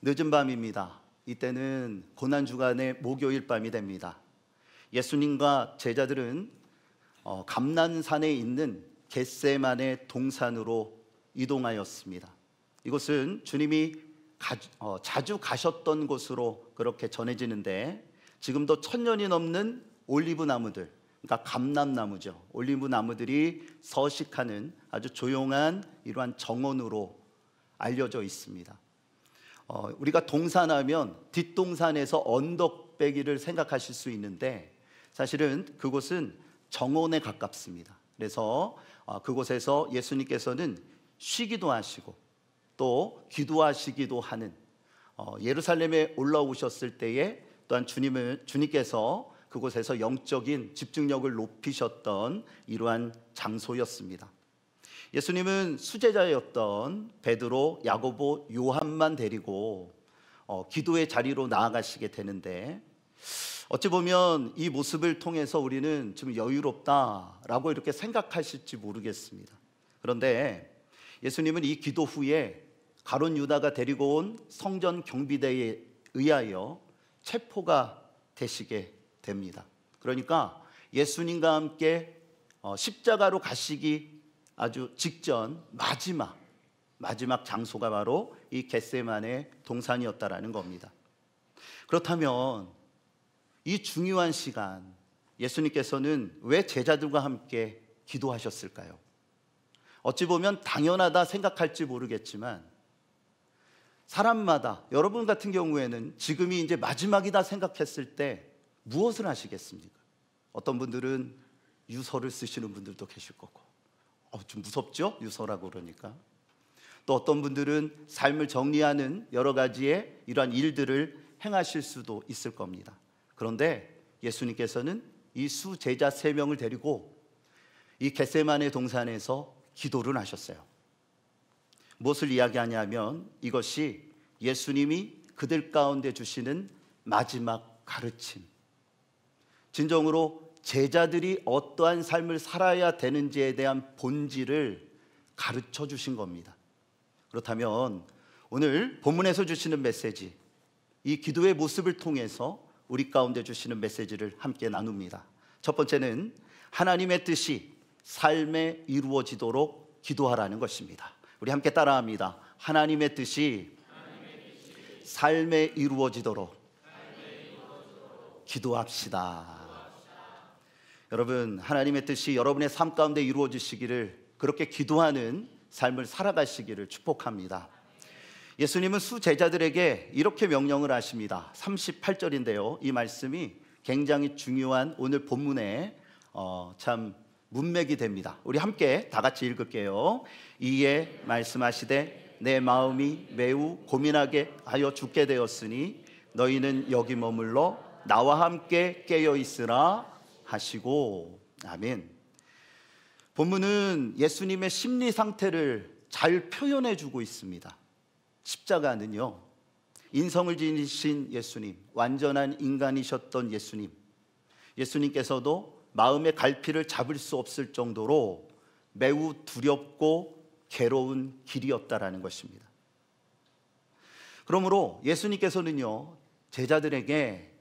늦은 밤입니다. 이때는 고난주간의 목요일 밤이 됩니다. 예수님과 제자들은 감난산에 있는 겟세마네 동산으로 이동하였습니다. 이곳은 주님이 자주 가셨던 곳으로 그렇게 전해지는데, 지금도 1000년이 넘는 올리브 나무들, 그러니까 감람나무죠. 올리브 나무들이 서식하는 아주 조용한 이러한 정원으로 알려져 있습니다. 우리가 동산하면 뒷동산에서 언덕배기를 생각하실 수 있는데, 사실은 그곳은 정원에 가깝습니다. 그래서 그곳에서 예수님께서는 쉬기도 하시고 또 기도하시기도 하는, 예루살렘에 올라오셨을 때에 또한 주님께서 그곳에서 영적인 집중력을 높이셨던 이러한 장소였습니다. 예수님은 수제자였던 베드로, 야고보, 요한만 데리고 기도의 자리로 나아가시게 되는데, 어찌 보면 이 모습을 통해서 우리는 좀 여유롭다라고 이렇게 생각하실지 모르겠습니다. 그런데 예수님은 이 기도 후에 가룟 유다가 데리고 온 성전 경비대에 의하여 체포가 되시게 됩니다. 그러니까 예수님과 함께 십자가로 가시기 아주 직전 마지막 장소가 바로 이 겟세마네 동산이었다라는 겁니다. 그렇다면 이 중요한 시간, 예수님께서는 왜 제자들과 함께 기도하셨을까요? 어찌 보면 당연하다 생각할지 모르겠지만, 사람마다, 여러분 같은 경우에는 지금이 이제 마지막이다 생각했을 때 무엇을 하시겠습니까? 어떤 분들은 유서를 쓰시는 분들도 계실 거고, 좀 무섭죠? 유서라고 그러니까. 또 어떤 분들은 삶을 정리하는 여러 가지의 이러한 일들을 행하실 수도 있을 겁니다. 그런데 예수님께서는 이 수제자 3명을 데리고 이 겟세마네 동산에서 기도를 하셨어요. 무엇을 이야기하냐면, 이것이 예수님이 그들 가운데 주시는 마지막 가르침, 진정으로 제자들이 어떠한 삶을 살아야 되는지에 대한 본질을 가르쳐 주신 겁니다. 그렇다면 오늘 본문에서 주시는 메시지, 이 기도의 모습을 통해서 우리 가운데 주시는 메시지를 함께 나눕니다. 첫 번째는 하나님의 뜻이 삶에 이루어지도록 기도하라는 것입니다. 우리 함께 따라합니다. 하나님의 뜻이 삶에 이루어지도록 기도합시다. 여러분, 하나님의 뜻이 여러분의 삶 가운데 이루어지시기를, 그렇게 기도하는 삶을 살아가시기를 축복합니다. 예수님은 수제자들에게 이렇게 명령을 하십니다. 38절인데요, 이 말씀이 굉장히 중요한 오늘 본문에 참 문맥이 됩니다. 우리 함께 다 같이 읽을게요. 이에 말씀하시되 내 마음이 매우 고민하게 하여 죽게 되었으니 너희는 여기 머물러 나와 함께 깨어 있으라 하시고. 아멘. 본문은 예수님의 심리 상태를 잘 표현해 주고 있습니다. 십자가는요, 인성을 지니신 예수님, 완전한 인간이셨던 예수님께서도 마음의 갈피를 잡을 수 없을 정도로 매우 두렵고 괴로운 길이었다라는 것입니다. 그러므로 예수님께서는요, 제자들에게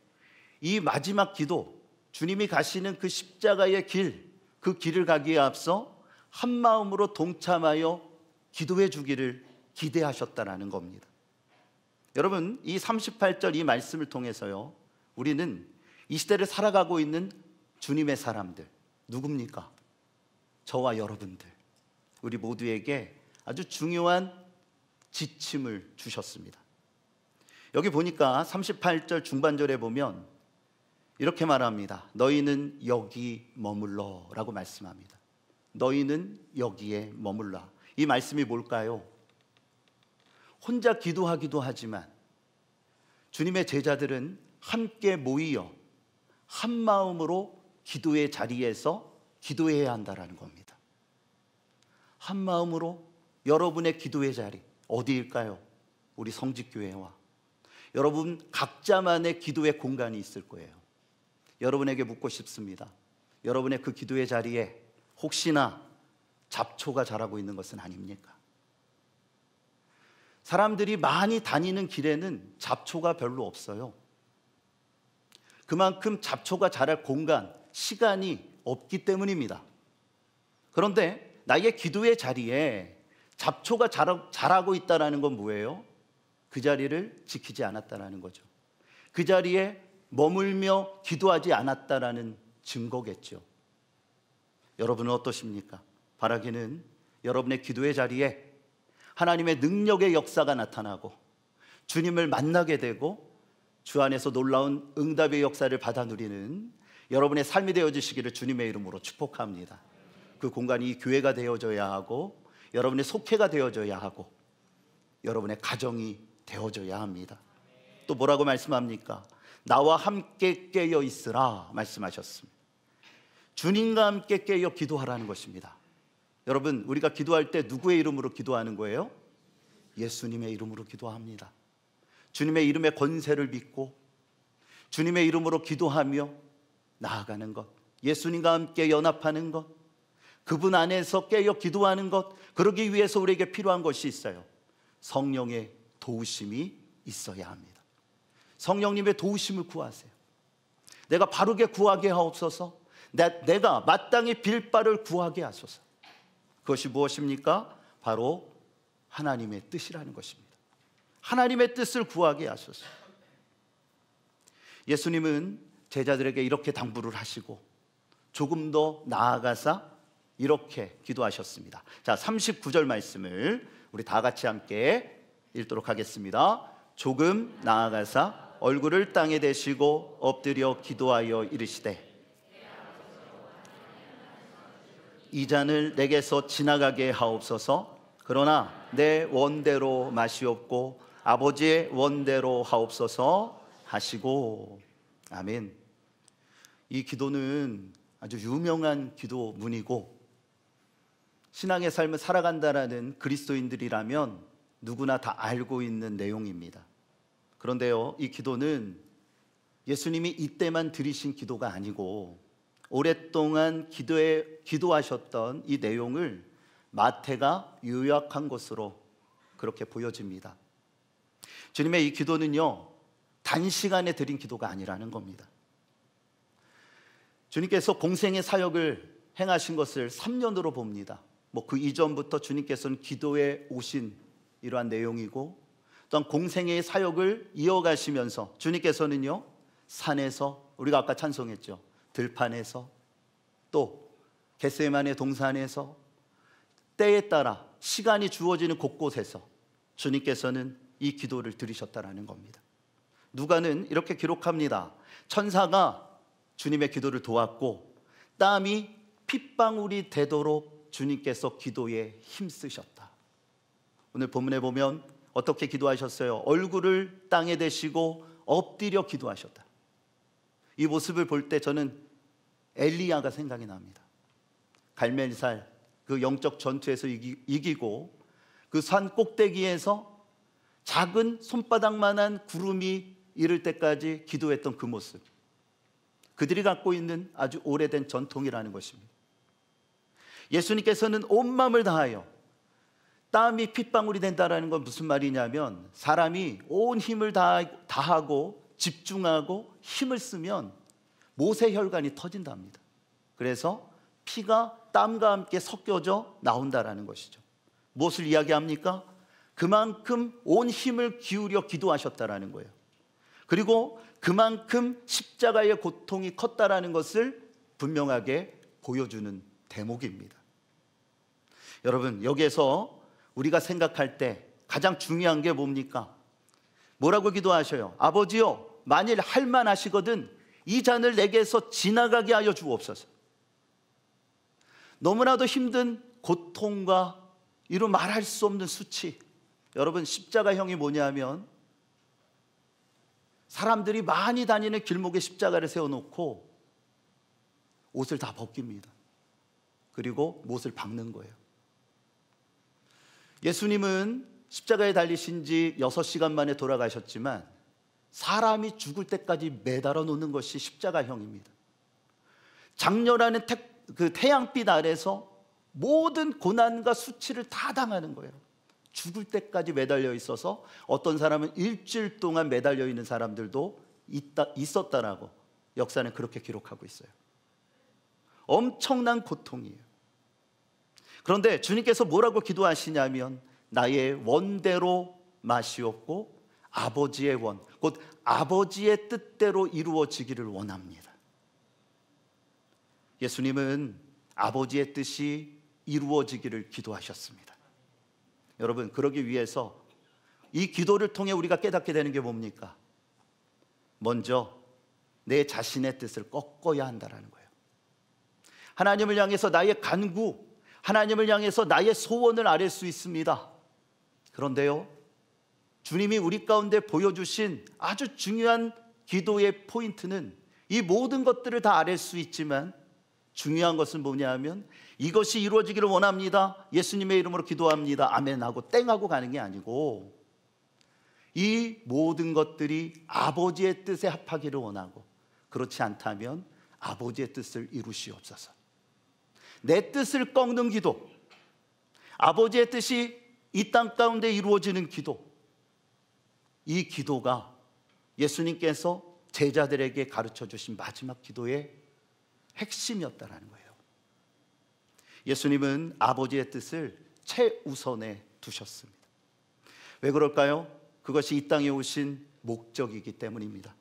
이 마지막 기도, 주님이 가시는 그 십자가의 길, 그 길을 가기에 앞서 한 마음으로 동참하여 기도해 주기를 기대하셨다라는 겁니다. 여러분, 이 38절 이 말씀을 통해서요, 우리는 이 시대를 살아가고 있는 주님의 사람들, 누굽니까? 저와 여러분들, 우리 모두에게 아주 중요한 지침을 주셨습니다. 여기 보니까 38절 중반절에 보면 이렇게 말합니다. 너희는 여기 머물러 라고 말씀합니다. 너희는 여기에 머물러. 이 말씀이 뭘까요? 혼자 기도하기도 하지만 주님의 제자들은 함께 모이어 한 마음으로 기도의 자리에서 기도해야 한다는 겁니다. 한 마음으로 여러분의 기도의 자리 어디일까요? 우리 성직교회와 여러분 각자만의 기도의 공간이 있을 거예요. 여러분에게 묻고 싶습니다. 여러분의 그 기도의 자리에 혹시나 잡초가 자라고 있는 것은 아닙니까? 사람들이 많이 다니는 길에는 잡초가 별로 없어요. 그만큼 잡초가 자랄 공간, 시간이 없기 때문입니다. 그런데 나의 기도의 자리에 잡초가 자라고 있다는 건 뭐예요? 그 자리를 지키지 않았다는 거죠. 그 자리에 머물며 기도하지 않았다는 증거겠죠. 여러분은 어떠십니까? 바라기는 여러분의 기도의 자리에 하나님의 능력의 역사가 나타나고 주님을 만나게 되고 주 안에서 놀라운 응답의 역사를 받아 누리는 여러분의 삶이 되어주시기를 주님의 이름으로 축복합니다. 그 공간이 교회가 되어져야 하고 여러분의 속회가 되어져야 하고 여러분의 가정이 되어져야 합니다. 또 뭐라고 말씀합니까? 나와 함께 깨어 있으라 말씀하셨습니다. 주님과 함께 깨어 기도하라는 것입니다. 여러분, 우리가 기도할 때 누구의 이름으로 기도하는 거예요? 예수님의 이름으로 기도합니다. 주님의 이름의 권세를 믿고 주님의 이름으로 기도하며 나아가는 것, 예수님과 함께 연합하는 것, 그분 안에서 깨어 기도하는 것, 그러기 위해서 우리에게 필요한 것이 있어요. 성령의 도우심이 있어야 합니다. 성령님의 도우심을 구하세요. 내가 바르게 구하게 하옵소서. 내가 마땅히 빌 바를 구하게 하소서. 그것이 무엇입니까? 바로 하나님의 뜻이라는 것입니다. 하나님의 뜻을 구하게 하소서. 예수님은 제자들에게 이렇게 당부를 하시고 조금 더 나아가사 이렇게 기도하셨습니다. 자, 39절 말씀을 우리 다 같이 함께 읽도록 하겠습니다. 조금 나아가사 얼굴을 땅에 대시고 엎드려 기도하여 이르시되 이 잔을 내게서 지나가게 하옵소서. 그러나 내 원대로 마시옵고 아버지의 원대로 하옵소서 하시고. 아멘. 이 기도는 아주 유명한 기도문이고 신앙의 삶을 살아간다라는 그리스도인들이라면 누구나 다 알고 있는 내용입니다. 그런데요, 이 기도는 예수님이 이때만 드리신 기도가 아니고 오랫동안 기도하셨던 이 내용을 마태가 요약한 것으로 그렇게 보여집니다. 주님의 이 기도는요, 단시간에 드린 기도가 아니라는 겁니다. 주님께서 공생의 사역을 행하신 것을 3년으로 봅니다. 그 이전부터 주님께서는 기도에 오신 이러한 내용이고, 또한 공생의 사역을 이어가시면서 주님께서는요, 산에서, 우리가 아까 찬송했죠, 들판에서, 또 겟세마네 동산에서, 때에 따라 시간이 주어지는 곳곳에서 주님께서는 이 기도를 드리셨다라는 겁니다. 누가는 이렇게 기록합니다. 천사가 주님의 기도를 도왔고 땀이 핏방울이 되도록 주님께서 기도에 힘쓰셨다. 오늘 본문에 보면 어떻게 기도하셨어요? 얼굴을 땅에 대시고 엎드려 기도하셨다. 이 모습을 볼 때 저는 엘리야가 생각이 납니다. 갈멜살 그 영적 전투에서 이기고 그 산 꼭대기에서 작은 손바닥만한 구름이 이를 때까지 기도했던 그 모습, 그들이 갖고 있는 아주 오래된 전통이라는 것입니다. 예수님께서는 온 마음을 다하여, 땀이 핏방울이 된다는 건 무슨 말이냐면 사람이 온 힘을 다하고 집중하고 힘을 쓰면 모세혈관이 터진답니다. 그래서 피가 땀과 함께 섞여져 나온다라는 것이죠. 무엇을 이야기합니까? 그만큼 온 힘을 기울여 기도하셨다라는 거예요. 그리고 그만큼 십자가의 고통이 컸다라는 것을 분명하게 보여주는 대목입니다. 여러분, 여기에서 우리가 생각할 때 가장 중요한 게 뭡니까? 뭐라고 기도하셔요? 아버지요, 만일 할만하시거든 이 잔을 내게서 지나가게 하여 주옵소서. 너무나도 힘든 고통과 이루 말할 수 없는 수치. 여러분, 십자가형이 뭐냐면 사람들이 많이 다니는 길목에 십자가를 세워놓고 옷을 다 벗깁니다. 그리고 못을 박는 거예요. 예수님은 십자가에 달리신 지 6시간 만에 돌아가셨지만 사람이 죽을 때까지 매달아 놓는 것이 십자가형입니다. 장렬하는 그 태양빛 아래서 모든 고난과 수치를 다 당하는 거예요. 죽을 때까지 매달려 있어서 어떤 사람은 일주일 동안 매달려 있는 사람들도 있었다라고 역사는 그렇게 기록하고 있어요. 엄청난 고통이에요. 그런데 주님께서 뭐라고 기도하시냐면 나의 원대로 마시옵고 아버지의 원, 곧 아버지의 뜻대로 이루어지기를 원합니다. 예수님은 아버지의 뜻이 이루어지기를 기도하셨습니다. 여러분, 그러기 위해서 이 기도를 통해 우리가 깨닫게 되는 게 뭡니까? 먼저 내 자신의 뜻을 꺾어야 한다는 거예요. 하나님을 향해서 나의 간구, 하나님을 향해서 나의 소원을 아뢰 수 있습니다. 그런데요, 주님이 우리 가운데 보여주신 아주 중요한 기도의 포인트는 이 모든 것들을 다 아뢰 수 있지만 중요한 것은 뭐냐 하면 이것이 이루어지기를 원합니다, 예수님의 이름으로 기도합니다, 아멘 하고 땡 하고 가는 게 아니고 이 모든 것들이 아버지의 뜻에 합하기를 원하고, 그렇지 않다면 아버지의 뜻을 이루시옵소서. 내 뜻을 꺾는 기도, 아버지의 뜻이 이 땅 가운데 이루어지는 기도, 이 기도가 예수님께서 제자들에게 가르쳐 주신 마지막 기도의 핵심이었다는 거예요. 예수님은 아버지의 뜻을 최우선에 두셨습니다. 왜 그럴까요? 그것이 이 땅에 오신 목적이기 때문입니다.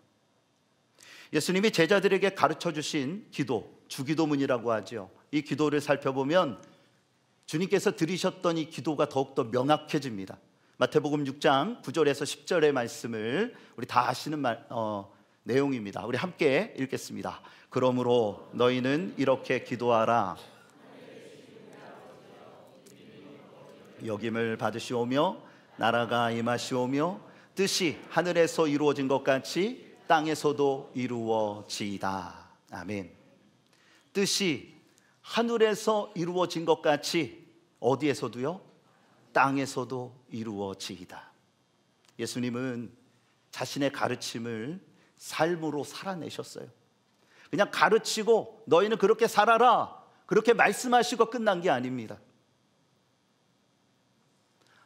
예수님이 제자들에게 가르쳐 주신 기도, 주기도문이라고 하죠. 이 기도를 살펴보면 주님께서 드리셨던 이 기도가 더욱더 명확해집니다. 마태복음 6장 9절에서 10절의 말씀을 우리 다 아시는 내용입니다. 우리 함께 읽겠습니다. 그러므로 너희는 이렇게 기도하라. 여김을 받으시오며 나라가 임하시오며 뜻이 하늘에서 이루어진 것 같이 땅에서도 이루어지이다. 아멘. 뜻이 하늘에서 이루어진 것 같이 어디에서도요? 땅에서도 이루어지이다. 예수님은 자신의 가르침을 삶으로 살아내셨어요. 그냥 가르치고 너희는 그렇게 살아라, 그렇게 말씀하시고 끝난 게 아닙니다.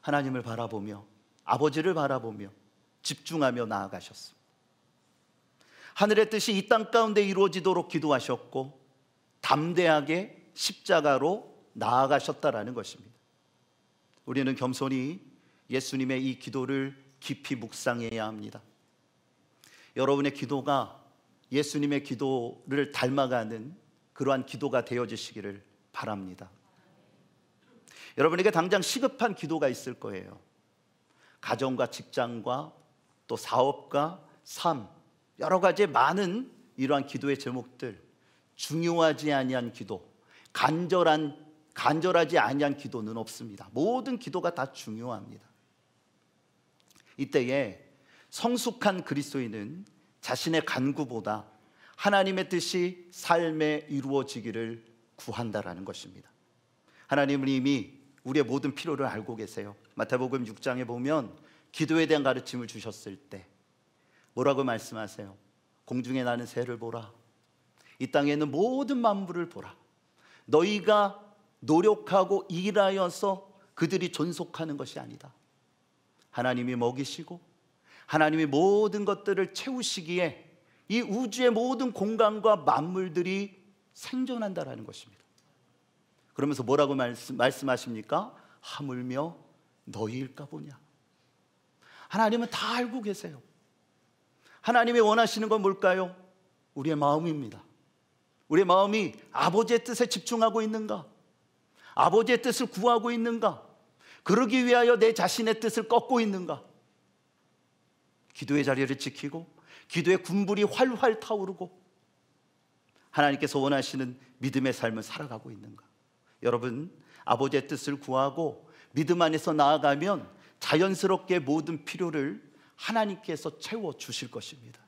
하나님을 바라보며 아버지를 바라보며 집중하며 나아가셨습니다. 하늘의 뜻이 이 땅 가운데 이루어지도록 기도하셨고 담대하게 십자가로 나아가셨다라는 것입니다. 우리는 겸손히 예수님의 이 기도를 깊이 묵상해야 합니다. 여러분의 기도가 예수님의 기도를 닮아가는 그러한 기도가 되어지시기를 바랍니다. 여러분에게 당장 시급한 기도가 있을 거예요. 가정과 직장과 또 사업과 삶, 여러 가지의 많은 이러한 기도의 제목들, 중요하지 아니한 기도, 간절하지 아니한 기도는 없습니다. 모든 기도가 다 중요합니다. 이때에 성숙한 그리스도인은 자신의 간구보다 하나님의 뜻이 삶에 이루어지기를 구한다라는 것입니다. 하나님은 이미 우리의 모든 필요를 알고 계세요. 마태복음 6장에 보면 기도에 대한 가르침을 주셨을 때 뭐라고 말씀하세요? 공중에 나는 새를 보라, 이 땅에 있는 모든 만물을 보라. 너희가 노력하고 일하여서 그들이 존속하는 것이 아니다. 하나님이 먹이시고 하나님이 모든 것들을 채우시기에 이 우주의 모든 공간과 만물들이 생존한다라는 것입니다. 그러면서 뭐라고 말씀하십니까? 하물며 너희일까 보냐. 하나님은 다 알고 계세요. 하나님이 원하시는 건 뭘까요? 우리의 마음입니다. 우리의 마음이 아버지의 뜻에 집중하고 있는가? 아버지의 뜻을 구하고 있는가? 그러기 위하여 내 자신의 뜻을 꺾고 있는가? 기도의 자리를 지키고 기도의 군불이 활활 타오르고 하나님께서 원하시는 믿음의 삶을 살아가고 있는가? 여러분, 아버지의 뜻을 구하고 믿음 안에서 나아가면 자연스럽게 모든 필요를 하나님께서 채워주실 것입니다.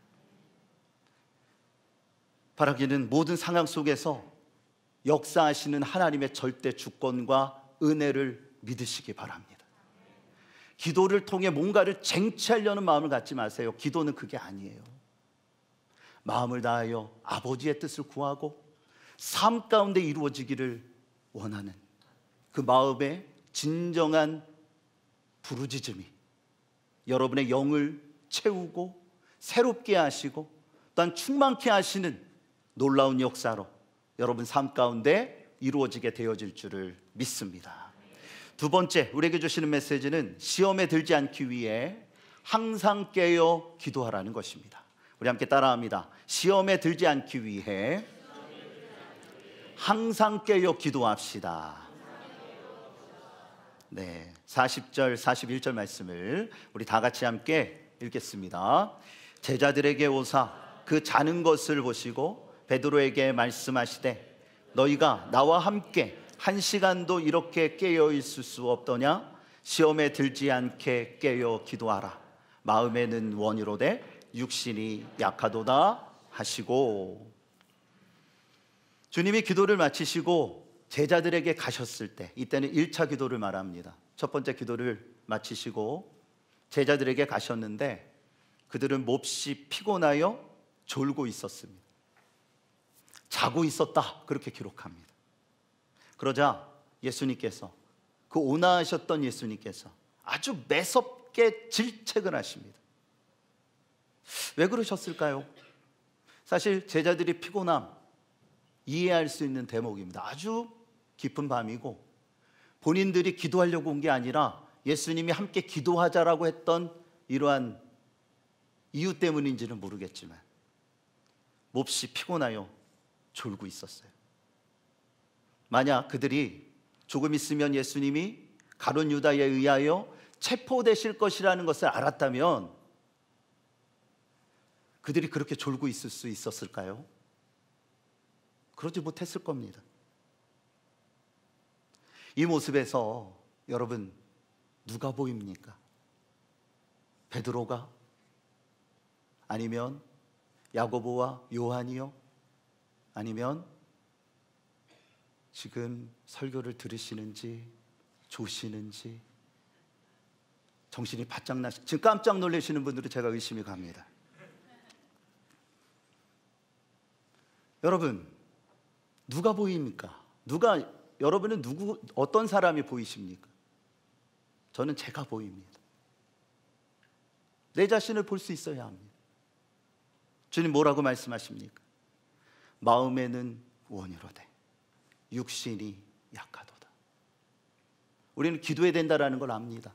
바라기는 모든 상황 속에서 역사하시는 하나님의 절대 주권과 은혜를 믿으시기 바랍니다. 기도를 통해 뭔가를 쟁취하려는 마음을 갖지 마세요. 기도는 그게 아니에요. 마음을 다하여 아버지의 뜻을 구하고 삶 가운데 이루어지기를 원하는 그 마음의 진정한 부르짖음이 여러분의 영을 채우고 새롭게 하시고 또한 충만케 하시는 놀라운 역사로 여러분 삶 가운데 이루어지게 되어질 줄을 믿습니다. 두 번째, 우리에게 주시는 메시지는 시험에 들지 않기 위해 항상 깨어 기도하라는 것입니다. 우리 함께 따라합니다. 시험에 들지 않기 위해 항상 깨어 기도합시다. 네, 40절, 41절 말씀을 우리 다 같이 함께 읽겠습니다. 제자들에게 오사 그 자는 것을 보시고 베드로에게 말씀하시되 너희가 나와 함께 1시간도 이렇게 깨어 있을 수 없더냐? 시험에 들지 않게 깨어 기도하라. 마음에는 원이로되 육신이 약하도다 하시고, 주님이 기도를 마치시고 제자들에게 가셨을 때, 이때는 1차 기도를 말합니다. 첫 번째 기도를 마치시고 제자들에게 가셨는데 그들은 몹시 피곤하여 졸고 있었습니다. 자고 있었다, 그렇게 기록합니다. 그러자 예수님께서, 그 온화하셨던 예수님께서 아주 매섭게 질책을 하십니다. 왜 그러셨을까요? 사실 제자들이 피곤함 이해할 수 있는 대목입니다. 아주 깊은 밤이고 본인들이 기도하려고 온 게 아니라 예수님이 함께 기도하자라고 했던 이러한 이유 때문인지는 모르겠지만 몹시 피곤하여 졸고 있었어요. 만약 그들이 조금 있으면 예수님이 가룟 유다에 의하여 체포되실 것이라는 것을 알았다면 그들이 그렇게 졸고 있을 수 있었을까요? 그러지 못했을 겁니다. 이 모습에서 여러분 누가 보입니까? 베드로가? 아니면 야고보와 요한이요? 아니면 지금 설교를 들으시는지 조시는지 정신이 바짝 지금 깜짝 놀라시는 분들은 제가 의심이 갑니다. 여러분 누가 보입니까? 여러분은 어떤 사람이 보이십니까? 저는 제가 보입니다. 내 자신을 볼 수 있어야 합니다. 주님 뭐라고 말씀하십니까? 마음에는 원이로되 육신이 약하도다. 우리는 기도해야 된다라는 걸 압니다.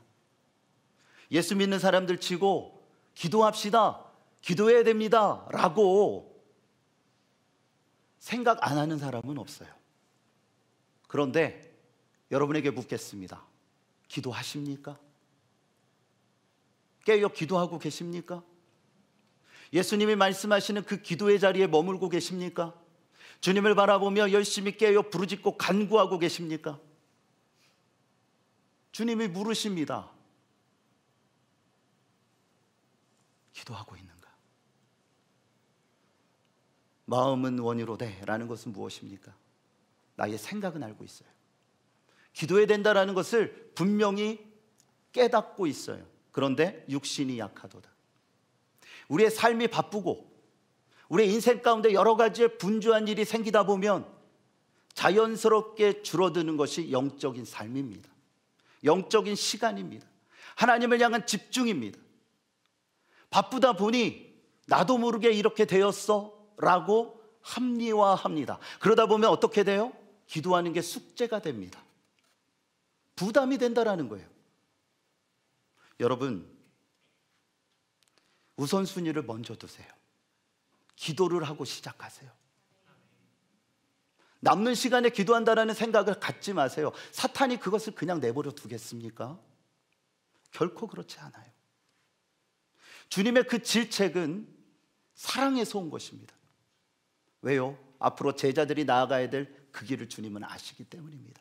예수 믿는 사람들 치고 기도합시다, 기도해야 됩니다 라고 생각 안 하는 사람은 없어요. 그런데 여러분에게 묻겠습니다. 기도하십니까? 깨어 기도하고 계십니까? 예수님이 말씀하시는 그 기도의 자리에 머물고 계십니까? 주님을 바라보며 열심히 깨어 부르짖고 간구하고 계십니까? 주님이 물으십니다. 기도하고 있는가? 마음은 원이로되 라는 것은 무엇입니까? 나의 생각은 알고 있어요. 기도해야 된다라는 것을 분명히 깨닫고 있어요. 그런데 육신이 약하도다. 우리의 삶이 바쁘고 우리의 인생 가운데 여러 가지의 분주한 일이 생기다 보면 자연스럽게 줄어드는 것이 영적인 삶입니다. 영적인 시간입니다. 하나님을 향한 집중입니다. 바쁘다 보니 나도 모르게 이렇게 되었어 라고 합리화합니다. 그러다 보면 어떻게 돼요? 기도하는 게 숙제가 됩니다. 부담이 된다라는 거예요. 여러분 우선순위를 먼저 두세요. 기도를 하고 시작하세요. 남는 시간에 기도한다라는 생각을 갖지 마세요. 사탄이 그것을 그냥 내버려 두겠습니까? 결코 그렇지 않아요. 주님의 그 질책은 사랑에서 온 것입니다. 왜요? 앞으로 제자들이 나아가야 될 그 길을 주님은 아시기 때문입니다.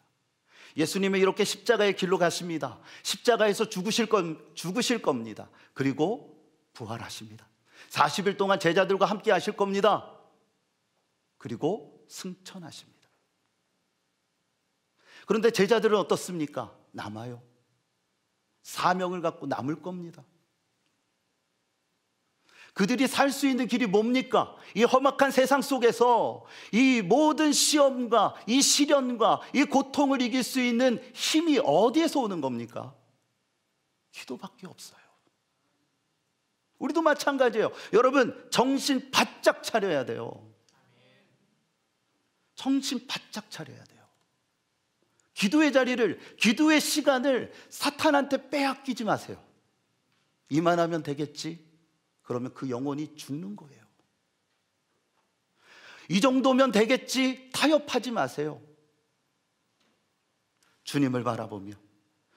예수님은 이렇게 십자가의 길로 가십니다. 십자가에서 죽으실 겁니다. 그리고 부활하십니다. 40일 동안 제자들과 함께 하실 겁니다. 그리고 승천하십니다. 그런데 제자들은 어떻습니까? 남아요. 사명을 갖고 남을 겁니다. 그들이 살 수 있는 길이 뭡니까? 이 험악한 세상 속에서 이 모든 시험과 이 시련과 이 고통을 이길 수 있는 힘이 어디에서 오는 겁니까? 기도밖에 없어요. 우리도 마찬가지예요. 여러분, 정신 바짝 차려야 돼요. 정신 바짝 차려야 돼요. 기도의 자리를, 기도의 시간을 사탄한테 빼앗기지 마세요. 이만하면 되겠지? 그러면 그 영혼이 죽는 거예요. 이 정도면 되겠지? 타협하지 마세요. 주님을 바라보며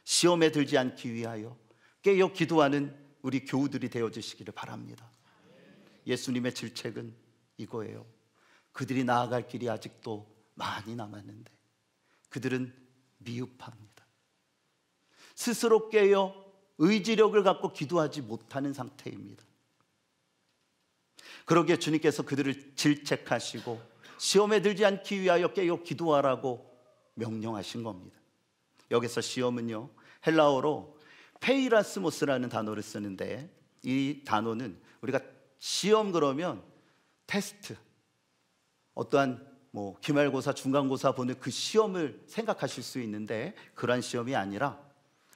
시험에 들지 않기 위하여 깨어 기도하는 우리 교우들이 되어주시기를 바랍니다. 예수님의 질책은 이거예요. 그들이 나아갈 길이 아직도 많이 남았는데 그들은 미흡합니다. 스스로 깨어 의지력을 갖고 기도하지 못하는 상태입니다. 그러기에 주님께서 그들을 질책하시고 시험에 들지 않기 위하여 깨어 기도하라고 명령하신 겁니다. 여기서 시험은요, 헬라어로 페이라스모스라는 단어를 쓰는데, 이 단어는 우리가 시험 그러면 테스트, 어떠한 기말고사, 중간고사 보는 그 시험을 생각하실 수 있는데, 그러한 시험이 아니라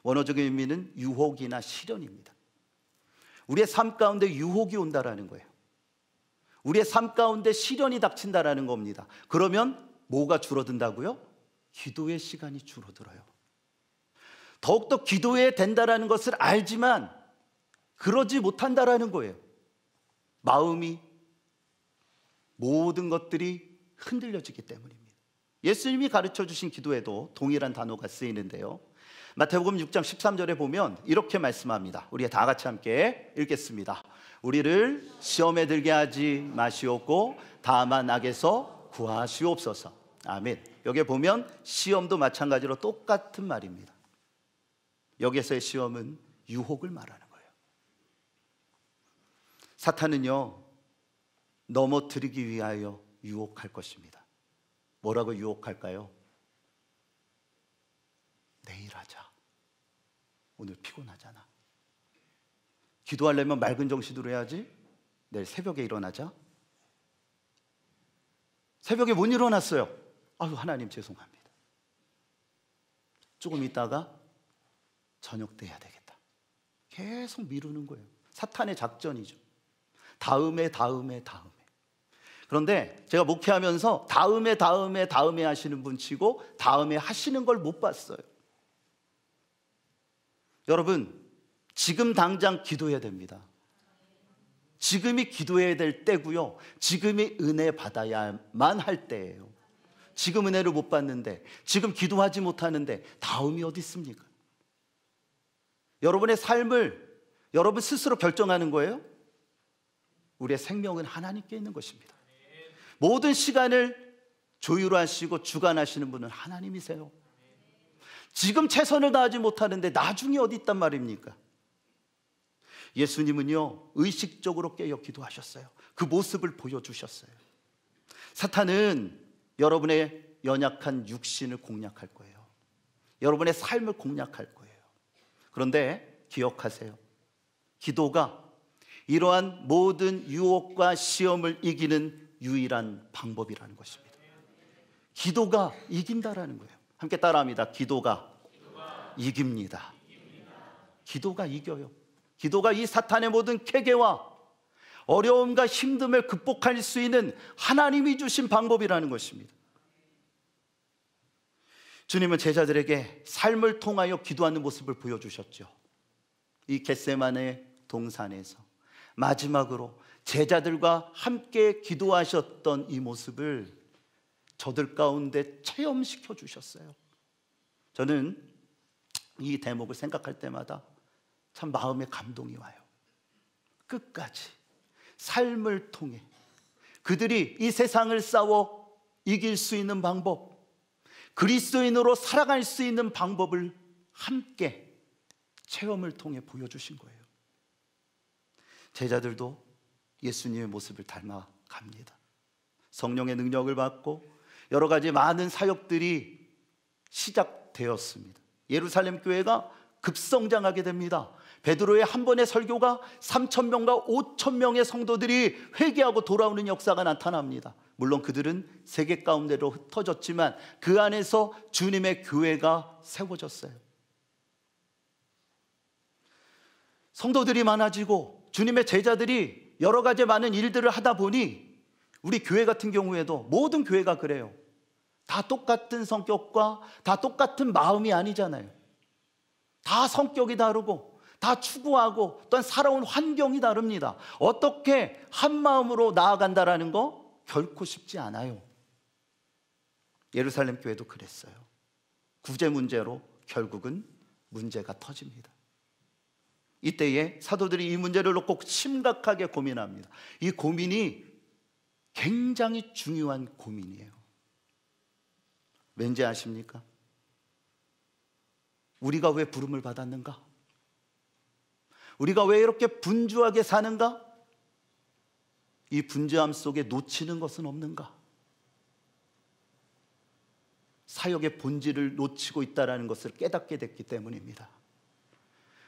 원어적인 의미는 유혹이나 시련입니다. 우리의 삶 가운데 유혹이 온다라는 거예요. 우리의 삶 가운데 시련이 닥친다라는 겁니다. 그러면 뭐가 줄어든다고요? 기도의 시간이 줄어들어요. 더욱더 기도해야 된다라는 것을 알지만 그러지 못한다라는 거예요. 마음이, 모든 것들이 흔들려지기 때문입니다. 예수님이 가르쳐 주신 기도에도 동일한 단어가 쓰이는데요, 마태복음 6장 13절에 보면 이렇게 말씀합니다. 우리 다 같이 함께 읽겠습니다. 우리를 시험에 들게 하지 마시옵고 다만 악에서 구하시옵소서. 아멘. 여기에 보면 시험도 마찬가지로 똑같은 말입니다. 여기서의 시험은 유혹을 말하는 거예요. 사탄은요, 넘어뜨리기 위하여 유혹할 것입니다. 뭐라고 유혹할까요? 내일 하자. 오늘 피곤하잖아. 기도하려면 맑은 정신으로 해야지. 내일 새벽에 일어나자. 새벽에 못 일어났어요. 아유, 하나님 죄송합니다. 조금 있다가 저녁 때 해야 되겠다. 계속 미루는 거예요. 사탄의 작전이죠. 다음에. 그런데 제가 목회하면서 다음에 하시는 분 치고 다음에 하시는 걸 못 봤어요. 여러분, 지금 당장 기도해야 됩니다. 지금이 기도해야 될 때고요, 지금이 은혜 받아야만 할 때예요. 지금 은혜를 못 받는데, 지금 기도하지 못하는데 다음이 어디 있습니까? 여러분의 삶을 여러분 스스로 결정하는 거예요. 우리의 생명은 하나님께 있는 것입니다. 모든 시간을 조율하시고 주관하시는 분은 하나님이세요. 지금 최선을 다하지 못하는데 나중에 어디 있단 말입니까? 예수님은요, 의식적으로 깨어 기도하셨어요. 그 모습을 보여주셨어요. 사탄은 여러분의 연약한 육신을 공략할 거예요. 여러분의 삶을 공략할 거예요. 그런데 기억하세요. 기도가 이러한 모든 유혹과 시험을 이기는 유일한 방법이라는 것입니다. 기도가 이긴다라는 거예요. 함께 따라합니다. 기도가 이깁니다. 기도가 이겨요. 기도가 이 사탄의 모든 계계와 어려움과 힘듦을 극복할 수 있는 하나님이 주신 방법이라는 것입니다. 주님은 제자들에게 삶을 통하여 기도하는 모습을 보여주셨죠. 이 겟세마네 동산에서 마지막으로 제자들과 함께 기도하셨던 이 모습을 저들 가운데 체험시켜 주셨어요. 저는 이 대목을 생각할 때마다 참 마음에 감동이 와요. 끝까지 삶을 통해 그들이 이 세상을 싸워 이길 수 있는 방법, 그리스도인으로 살아갈 수 있는 방법을 함께 체험을 통해 보여주신 거예요. 제자들도 예수님의 모습을 닮아갑니다. 성령의 능력을 받고 여러 가지 많은 사역들이 시작되었습니다. 예루살렘 교회가 급성장하게 됩니다. 베드로의 한 번의 설교가 3,000명과 5,000명의 성도들이 회개하고 돌아오는 역사가 나타납니다. 물론 그들은 세계 가운데로 흩어졌지만 그 안에서 주님의 교회가 세워졌어요. 성도들이 많아지고 주님의 제자들이 여러 가지 많은 일들을 하다 보니 우리 교회 같은 경우에도 모든 교회가 그래요. 다 똑같은 성격과 다 똑같은 마음이 아니잖아요. 다 성격이 다르고 다 추구하고 또한 살아온 환경이 다릅니다. 어떻게 한 마음으로 나아간다라는 거 결코 쉽지 않아요. 예루살렘 교회도 그랬어요. 구제 문제로 결국은 문제가 터집니다. 이때에 사도들이 이 문제를 놓고 심각하게 고민합니다. 이 고민이 굉장히 중요한 고민이에요. 왠지 아십니까? 우리가 왜 부름을 받았는가? 우리가 왜 이렇게 분주하게 사는가? 이 분주함 속에 놓치는 것은 없는가? 사역의 본질을 놓치고 있다는 것을 깨닫게 됐기 때문입니다.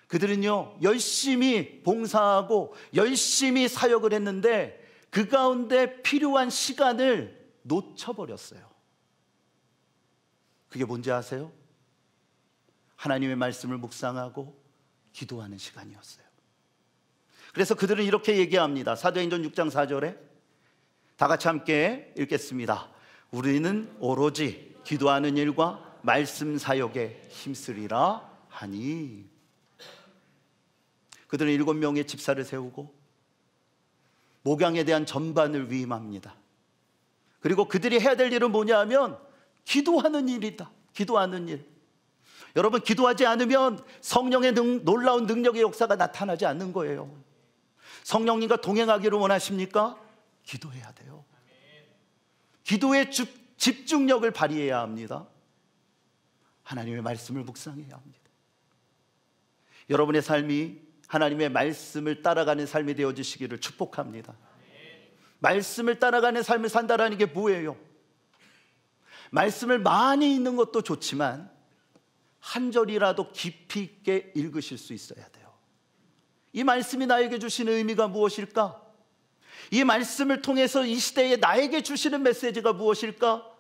그들은요, 열심히 봉사하고 열심히 사역을 했는데 그 가운데 필요한 시간을 놓쳐버렸어요. 그게 뭔지 아세요? 하나님의 말씀을 묵상하고 기도하는 시간이었어요. 그래서 그들은 이렇게 얘기합니다. 사도행전 6장 4절에 다 같이 함께 읽겠습니다. 우리는 오로지 기도하는 일과 말씀 사역에 힘쓰리라 하니. 그들은 7명의 집사를 세우고 목양에 대한 전반을 위임합니다. 그리고 그들이 해야 될 일은 뭐냐 하면 기도하는 일이다. 기도하는 일. 여러분, 기도하지 않으면 성령의 놀라운 능력의 역사가 나타나지 않는 거예요. 성령님과 동행하기를 원하십니까? 기도해야 돼요. 기도에 집중력을 발휘해야 합니다. 하나님의 말씀을 묵상해야 합니다. 여러분의 삶이 하나님의 말씀을 따라가는 삶이 되어주시기를 축복합니다. 말씀을 따라가는 삶을 산다라는 게 뭐예요? 말씀을 많이 읽는 것도 좋지만 한 절이라도 깊이 있게 읽으실 수 있어야 돼요. 이 말씀이 나에게 주시는 의미가 무엇일까? 이 말씀을 통해서 이 시대에 나에게 주시는 메시지가 무엇일까?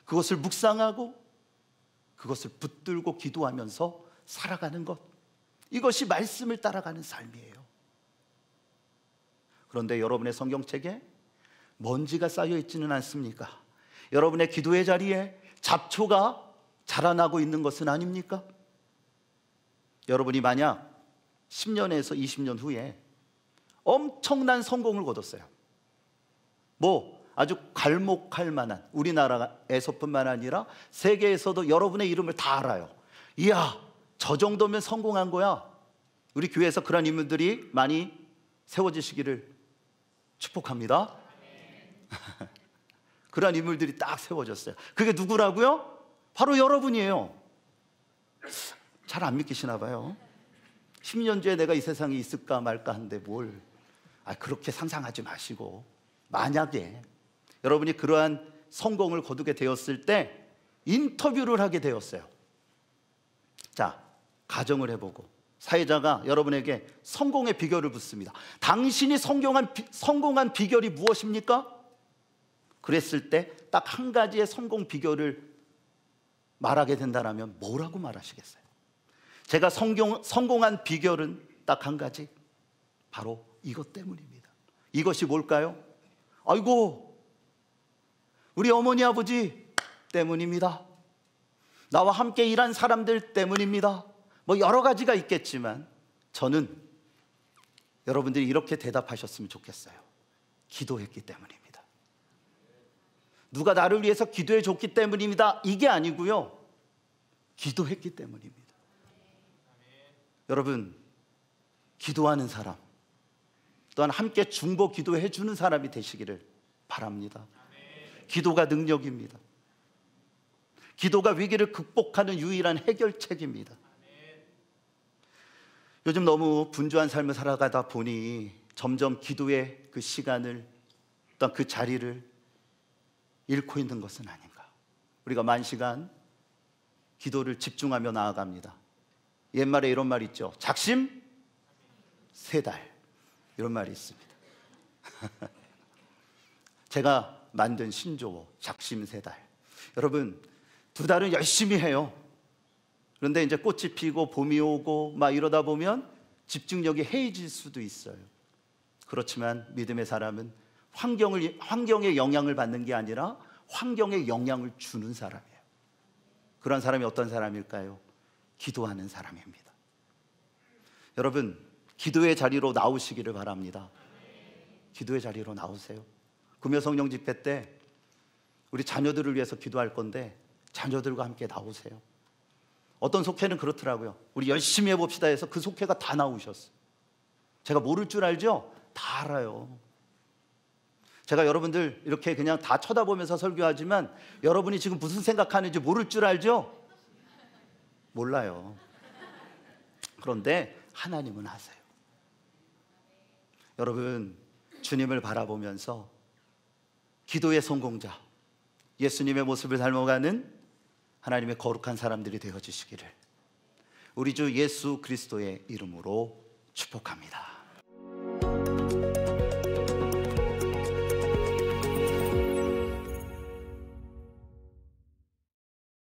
그것을 묵상하고 그것을 붙들고 기도하면서 살아가는 것, 이것이 말씀을 따라가는 삶이에요. 그런데 여러분의 성경책에 먼지가 쌓여 있지는 않습니까? 여러분의 기도의 자리에 잡초가 자라나고 있는 것은 아닙니까? 여러분이 만약 10년에서 20년 후에 엄청난 성공을 거뒀어요. 아주 괄목할 만한, 우리나라에서뿐만 아니라 세계에서도 여러분의 이름을 다 알아요. 이야, 저 정도면 성공한 거야. 우리 교회에서 그런 인물들이 많이 세워지시기를 축복합니다. 그런 인물들이 딱 세워졌어요. 그게 누구라고요? 바로 여러분이에요. 잘 안 믿기시나 봐요. 10년 뒤에 내가 이 세상에 있을까 말까 하는데 그렇게 상상하지 마시고, 만약에 여러분이 그러한 성공을 거두게 되었을 때 인터뷰를 하게 되었어요. 자, 가정을 해보고 사회자가 여러분에게 성공의 비결을 묻습니다. 당신이 성공한 비결이 무엇입니까? 그랬을 때 딱 한 가지의 성공 비결을 말하게 된다면 뭐라고 말하시겠어요? 제가 성공한 비결은 딱 한 가지, 바로 이것 때문입니다. 이것이 뭘까요? 아이고, 우리 어머니 아버지 때문입니다. 나와 함께 일한 사람들 때문입니다. 여러 가지가 있겠지만 저는 여러분들이 이렇게 대답하셨으면 좋겠어요. 기도했기 때문입니다. 누가 나를 위해서 기도해 줬기 때문입니다. 이게 아니고요, 기도했기 때문입니다. 여러분, 기도하는 사람, 또한 함께 중보 기도해 주는 사람이 되시기를 바랍니다. 기도가 능력입니다. 기도가 위기를 극복하는 유일한 해결책입니다. 요즘 너무 분주한 삶을 살아가다 보니 점점 기도의 그 시간을, 또한 그 자리를 잃고 있는 것은 아닌가. 우리가 만시간 기도를 집중하며 나아갑니다. 옛말에 이런 말이 있죠. 작심 3달, 이런 말이 있습니다. 제가 만든 신조어 작심 3달. 여러분, 2달은 열심히 해요. 그런데 이제 꽃이 피고 봄이 오고 막 이러다 보면 집중력이 해이질 수도 있어요. 그렇지만 믿음의 사람은 환경의 영향을 받는 게 아니라 환경에 영향을 주는 사람이에요. 그런 사람이 어떤 사람일까요? 기도하는 사람입니다. 여러분, 기도의 자리로 나오시기를 바랍니다. 기도의 자리로 나오세요. 금요성령 집회 때 우리 자녀들을 위해서 기도할 건데 자녀들과 함께 나오세요. 어떤 속회는 그렇더라고요. 우리 열심히 해봅시다 해서 그 속회가 다 나오셨어요. 제가 모를 줄 알죠? 다 알아요. 제가 여러분들 이렇게 그냥 다 쳐다보면서 설교하지만 여러분이 지금 무슨 생각하는지 모를 줄 알죠? 몰라요. 그런데 하나님은 아세요. 여러분, 주님을 바라보면서 기도의 성공자, 예수님의 모습을 닮아가는 하나님의 거룩한 사람들이 되어주시기를 우리 주 예수 그리스도의 이름으로 축복합니다.